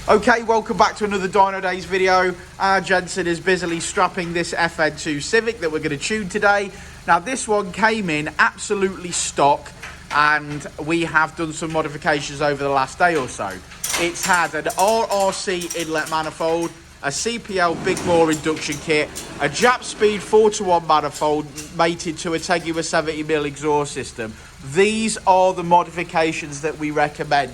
Okay, welcome back to another Dynodaze video. Jensen is busily strapping this FN2 Civic that we're going to tune today. Now this one came in absolutely stock and we have done some modifications over the last day or so. It's had an RRC inlet manifold, a CPL big bore induction kit, a Jap speed 4:1 manifold mated to a Tegular 70mm exhaust system. These are the modifications that we recommend.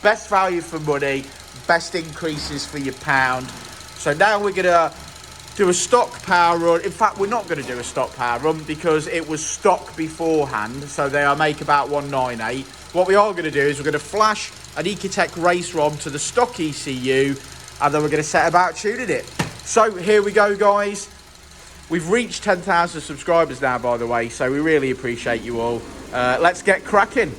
Best value for money, best increases for your pound. So now we're gonna do a stock power run. In fact, we're not gonna do a stock power run because it was stock beforehand, so they make about 198. What we are gonna do is we're gonna flash an Ecutek race ROM to the stock ECU, and then we're gonna set about tuning it. So here we go, guys. We've reached 10,000 subscribers now, by the way, so we really appreciate you all. Let's get cracking.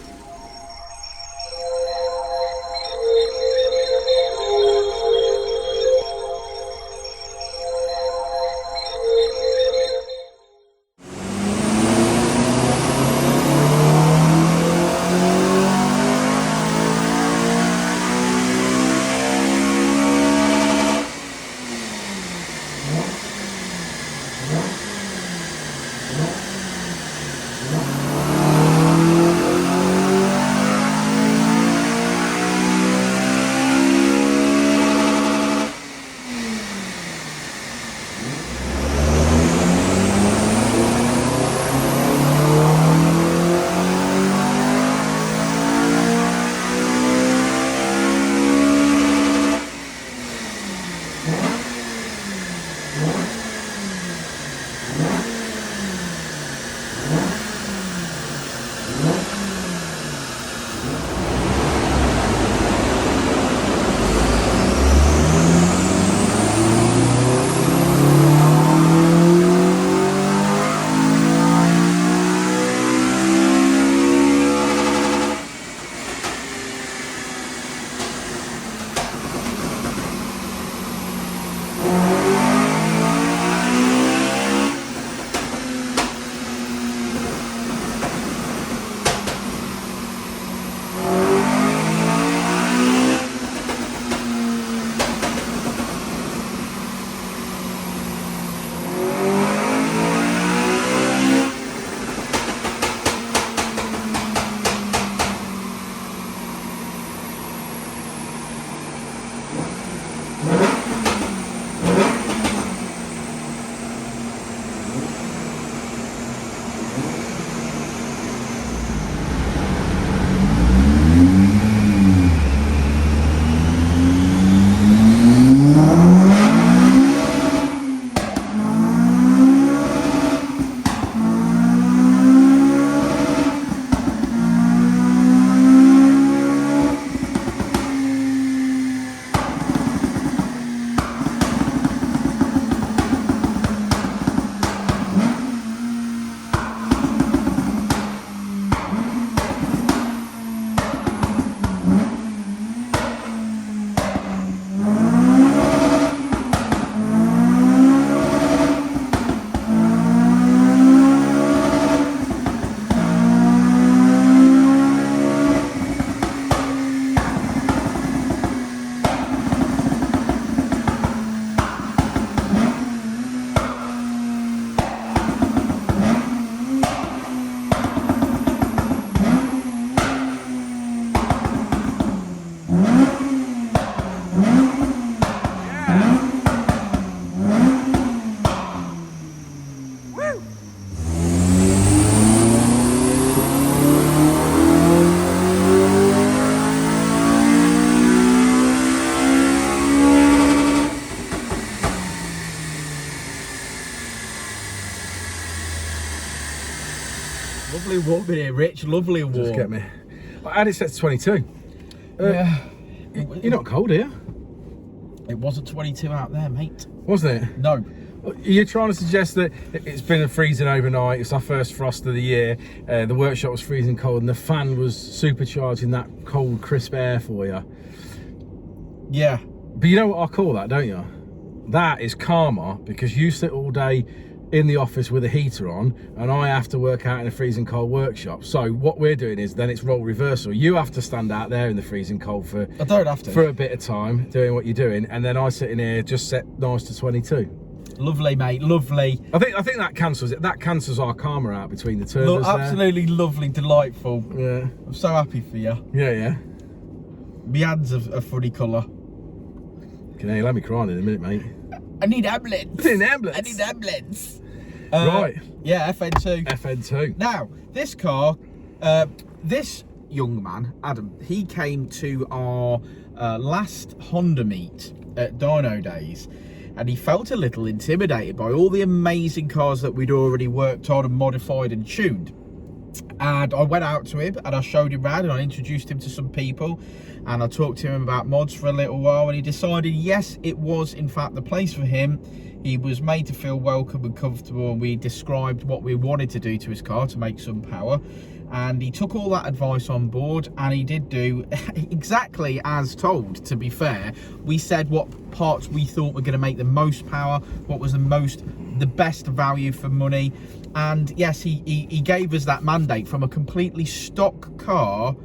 Lovely warm in here, Rich. Lovely warm. Just get me. I had it set to 22. Yeah. You're not cold, are you? It wasn't 22 out there, mate. Wasn't it? No. You're trying to suggest that it's been freezing overnight. It's our first frost of the year. The workshop was freezing cold and the fan was supercharging that cold, crisp air for you. Yeah. But you know what I call that, don't you? That is karma, because you sit all day in the office with a heater on, and I have to work out in a freezing cold workshop. So what we're doing is then it's role reversal. You have to stand out there in the freezing cold for I don't have to. for a bit of time doing what you're doing, and then I sit in here just set nice to 22. Lovely, mate, lovely. I think that cancels it. That cancels our karma out between the two of us there. Absolutely lovely, delightful. Yeah. I'm so happy for you. Yeah. My hands are a funny colour. Can you let me cry in a minute, mate? I need ambulance. I need ambulance. I need ambulance. Right. Yeah, FN2. FN2. Now, this car, this young man, Adam, he came to our last Honda meet at Dynodaze, and he felt a little intimidated by all the amazing cars that we'd already worked on and modified and tuned. And I went out to him and I showed him around and I introduced him to some people, and I talked to him about mods for a little while, and he decided yes, it was in fact the place for him. He was made to feel welcome and comfortable, and we described what we wanted to do to his car to make some power, and he took all that advice on board, and he did do exactly as told. To be fair, we said what parts we thought were going to make the most power, what was the best value for money, and yes, he gave us that mandate from a completely stock car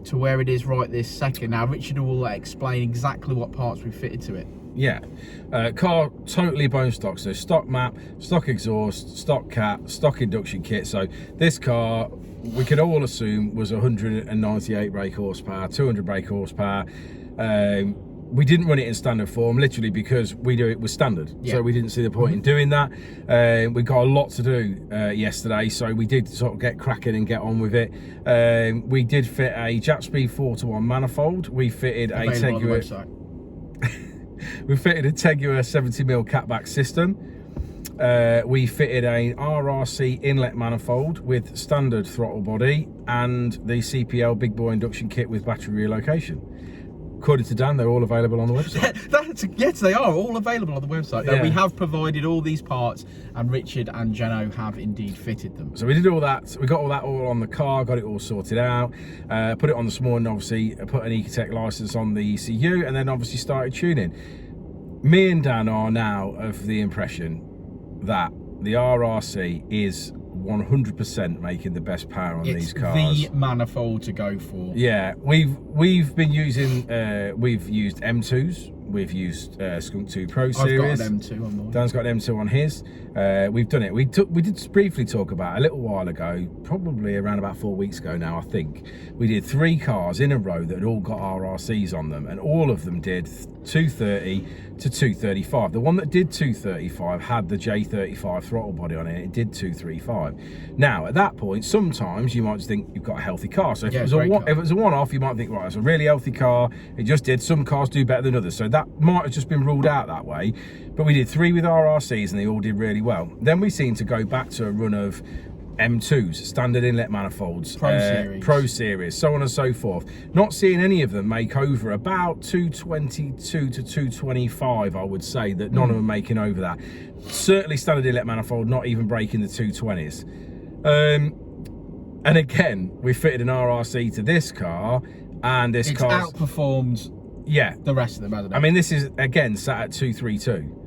to where it is right this second. Now Richard will explain exactly what parts we fitted to it. Yeah, car totally bone stock, so stock map, stock exhaust, stock cap, stock induction kit. So this car, we could all assume, was 198 brake horsepower, 200 brake horsepower. We didn't run it in standard form, literally because we do it with standard. Yeah. So we didn't see the point in doing that. We got a lot to do yesterday, so we did sort of get cracking and get on with it. We did fit a Japspeed 4:1 manifold. We fitted a Tegua. We fitted a Tegua 70mm catback system. We fitted a RRC inlet manifold with standard throttle body and the CPL big boy induction kit with battery relocation. According to Dan, they're all available on the website. Yes, they are all available on the website. Yeah. We have provided all these parts, and Richard and Jeno have indeed fitted them. So we did all that. We got all that all on the car, got it all sorted out, put it on this morning, obviously, put an Ecutek license on the ECU, and then obviously started tuning. Me and Dan are now of the impression that the RRC is 100% making the best power on these cars. It's the manifold to go for. Yeah, we've been using we've used M2s, we've used Skunk 2 Pro series. I've got an M2 on mine. Dan's got an M2 on his. We've done it. We did briefly talk about it a little while ago, probably around about 4 weeks ago now, I think. We did 3 cars in a row that had all got RRCs on them, and all of them did 230 to 235. The one that did 235 had the J35 throttle body on it. It did 235. Now at that point, sometimes you might just think you've got a healthy car. So if it was a one-off, you might think, right, it's a really healthy car. It just did. Some cars do better than others, so that might have just been ruled out that way. But we did 3 with RRCs, and they all did really well. Then we seem to go back to a run of M2s, standard inlet manifolds, Pro Series, so on and so forth. Not seeing any of them make over about 222 to 225, I would say, that none of them making over that. Certainly standard inlet manifold, not even breaking the 220s. And again, we fitted an RRC to this car, and this car outperformed the rest of them, hasn't it? I mean, this is, again, sat at 232.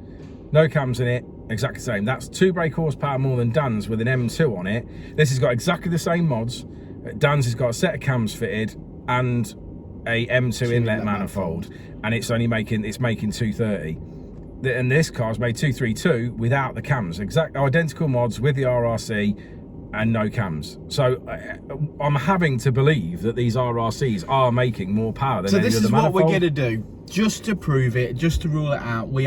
No cams in it, exactly the same. That's 2 brake horsepower more than Dan's with an M2 on it. This has got exactly the same mods. Dan's has got a set of cams fitted and a M2 inlet manifold, and it's only making 230. And this car's made 232 without the cams. Identical mods with the RRC and no cams. So I'm having to believe that these RRCs are making more power than any other manifold. So this is what we're going to do. Just to prove it, just to rule it out, we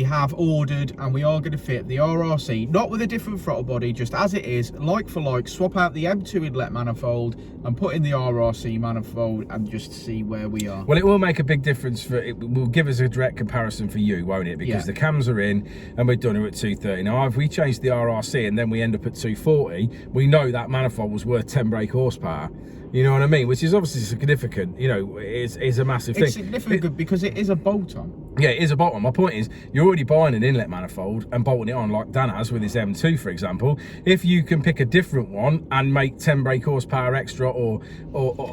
have ordered and we are going to fit the RRC, not with a different throttle body, just as it is, like for like, swap out the M2 inlet manifold and put in the RRC manifold and just see where we are. Well, it will make a big difference. It will give us a direct comparison for you, won't it? Because the cams are in and we're done at 230. Now, if we change the RRC and then we end up at 240, we know that manifold was worth 10 brake horsepower. You know what I mean? Which is obviously significant. You know, it's a massive thing. It's significant because it is a bolt-on. Yeah, it is a bolt on. My point is, you're already buying an inlet manifold and bolting it on like Dan has with his M2, for example. If you can pick a different one and make 10 brake horsepower extra, or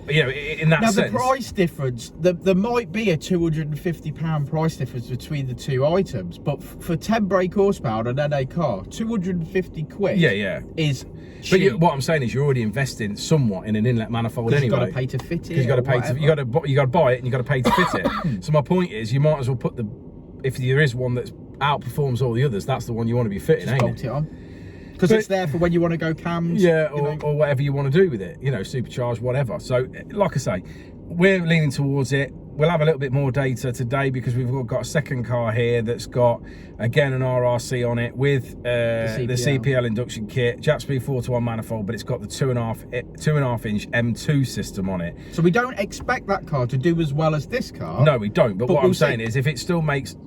you know, in that sense. Now, the price difference, there might be a £250 price difference between the two items, but for 10 brake horsepower on an NA car, 250 quid is cheap. But what I'm saying is, you're already investing somewhat in an inlet manifold anyway. You've got to pay to fit it. Because you got to pay to, you got to buy it and you got to pay to fit it. So my point is, you might as well put if there is one that outperforms all the others, that's the one you want to be fitting, just bolt it on. Because it's there for when you want to go cams. Yeah, or whatever you want to do with it, you know, supercharged, whatever. So, like I say, we're leaning towards it. We'll have a little bit more data today because we've got a second car here that's got, again, an RRC on it with the CPL induction kit, Jap Speed 4-to-1 manifold, but it's got the 2.5 inch M2 system on it. So we don't expect that car to do as well as this car. No, we don't. But what I'm saying is, if it still makes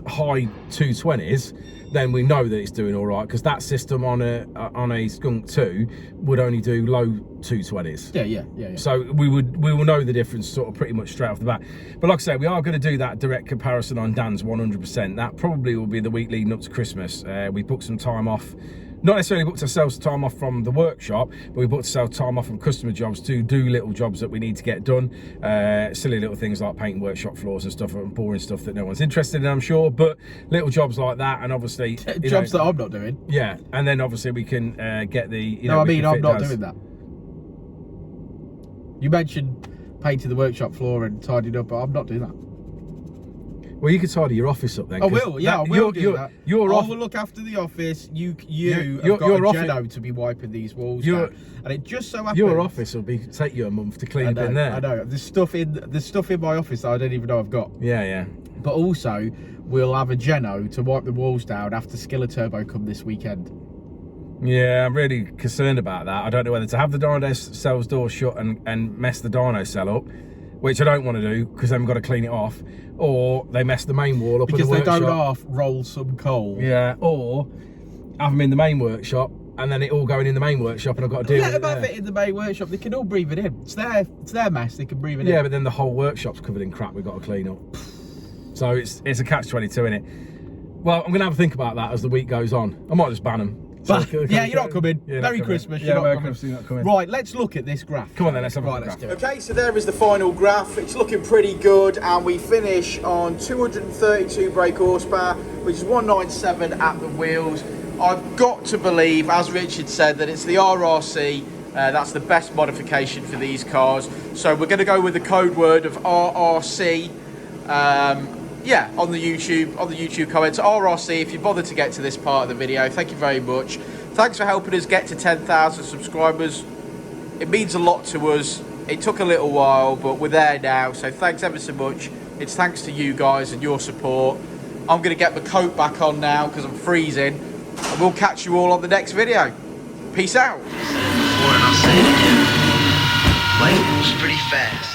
high 220s, then we know that it's doing all right, because that system on a Skunk 2 would only do low 220s. Yeah. So we will know the difference sort of pretty much straight off the bat. But like I say, we are going to do that direct comparison on Dan's 100%. That probably will be the week leading up to Christmas. We booked some time off. Not necessarily booked ourselves time off from the workshop, but we booked ourselves time off from customer jobs to do little jobs that we need to get done. Silly little things like painting workshop floors and stuff, and boring stuff that no one's interested in, I'm sure. But little jobs like that, and obviously jobs that I'm not doing. Yeah, and then obviously we can get the. I'm not doing that. You mentioned painting the workshop floor and tidying up, but I'm not doing that. Well, you could tidy your office up then. I will, yeah, I will do that. I will look after the office. You've got a Geno to be wiping these walls down. And it just so happens... Your office will take you a month to clean up in there. I know. There's stuff in my office that I don't even know I've got. Yeah. But also, we'll have a Geno to wipe the walls down after Skiller Turbo come this weekend. Yeah, I'm really concerned about that. I don't know whether to have the Dynodaze cell's door shut and mess the dyno cell up, which I don't want to do because then we've got to clean it off, or they mess the main wall up because in the workshop. They don't half roll some coal. Yeah, or have them in the main workshop and then it all going in the main workshop and I've got to deal with it. Let them have it in the main workshop. They can all breathe it in. It's their mess. They can breathe it in. Yeah, but then the whole workshop's covered in crap we've got to clean up. So it's a catch-22, innit? Well, I'm going to have a think about that as the week goes on. I might just ban them. Yeah, you're not coming. Merry Christmas. Yeah, Merry Christmas, you're not coming. Right, let's look at this graph. Come on then, let's have a look. Okay, so there is the final graph. It's looking pretty good, and we finish on 232 brake horsepower, which is 197 at the wheels. I've got to believe, as Richard said, that it's the RRC. That's the best modification for these cars. So we're going to go with the code word of RRC. Yeah, on the YouTube comments, RRC, if you bothered to get to this part of the video, thank you very much. Thanks for helping us get to 10,000 subscribers. It means a lot to us. It took a little while, but we're there now, so thanks ever so much. It's thanks to you guys and your support. I'm going to get my coat back on now because I'm freezing, and we'll catch you all on the next video. Peace out. I'll say it again. Life moves pretty fast.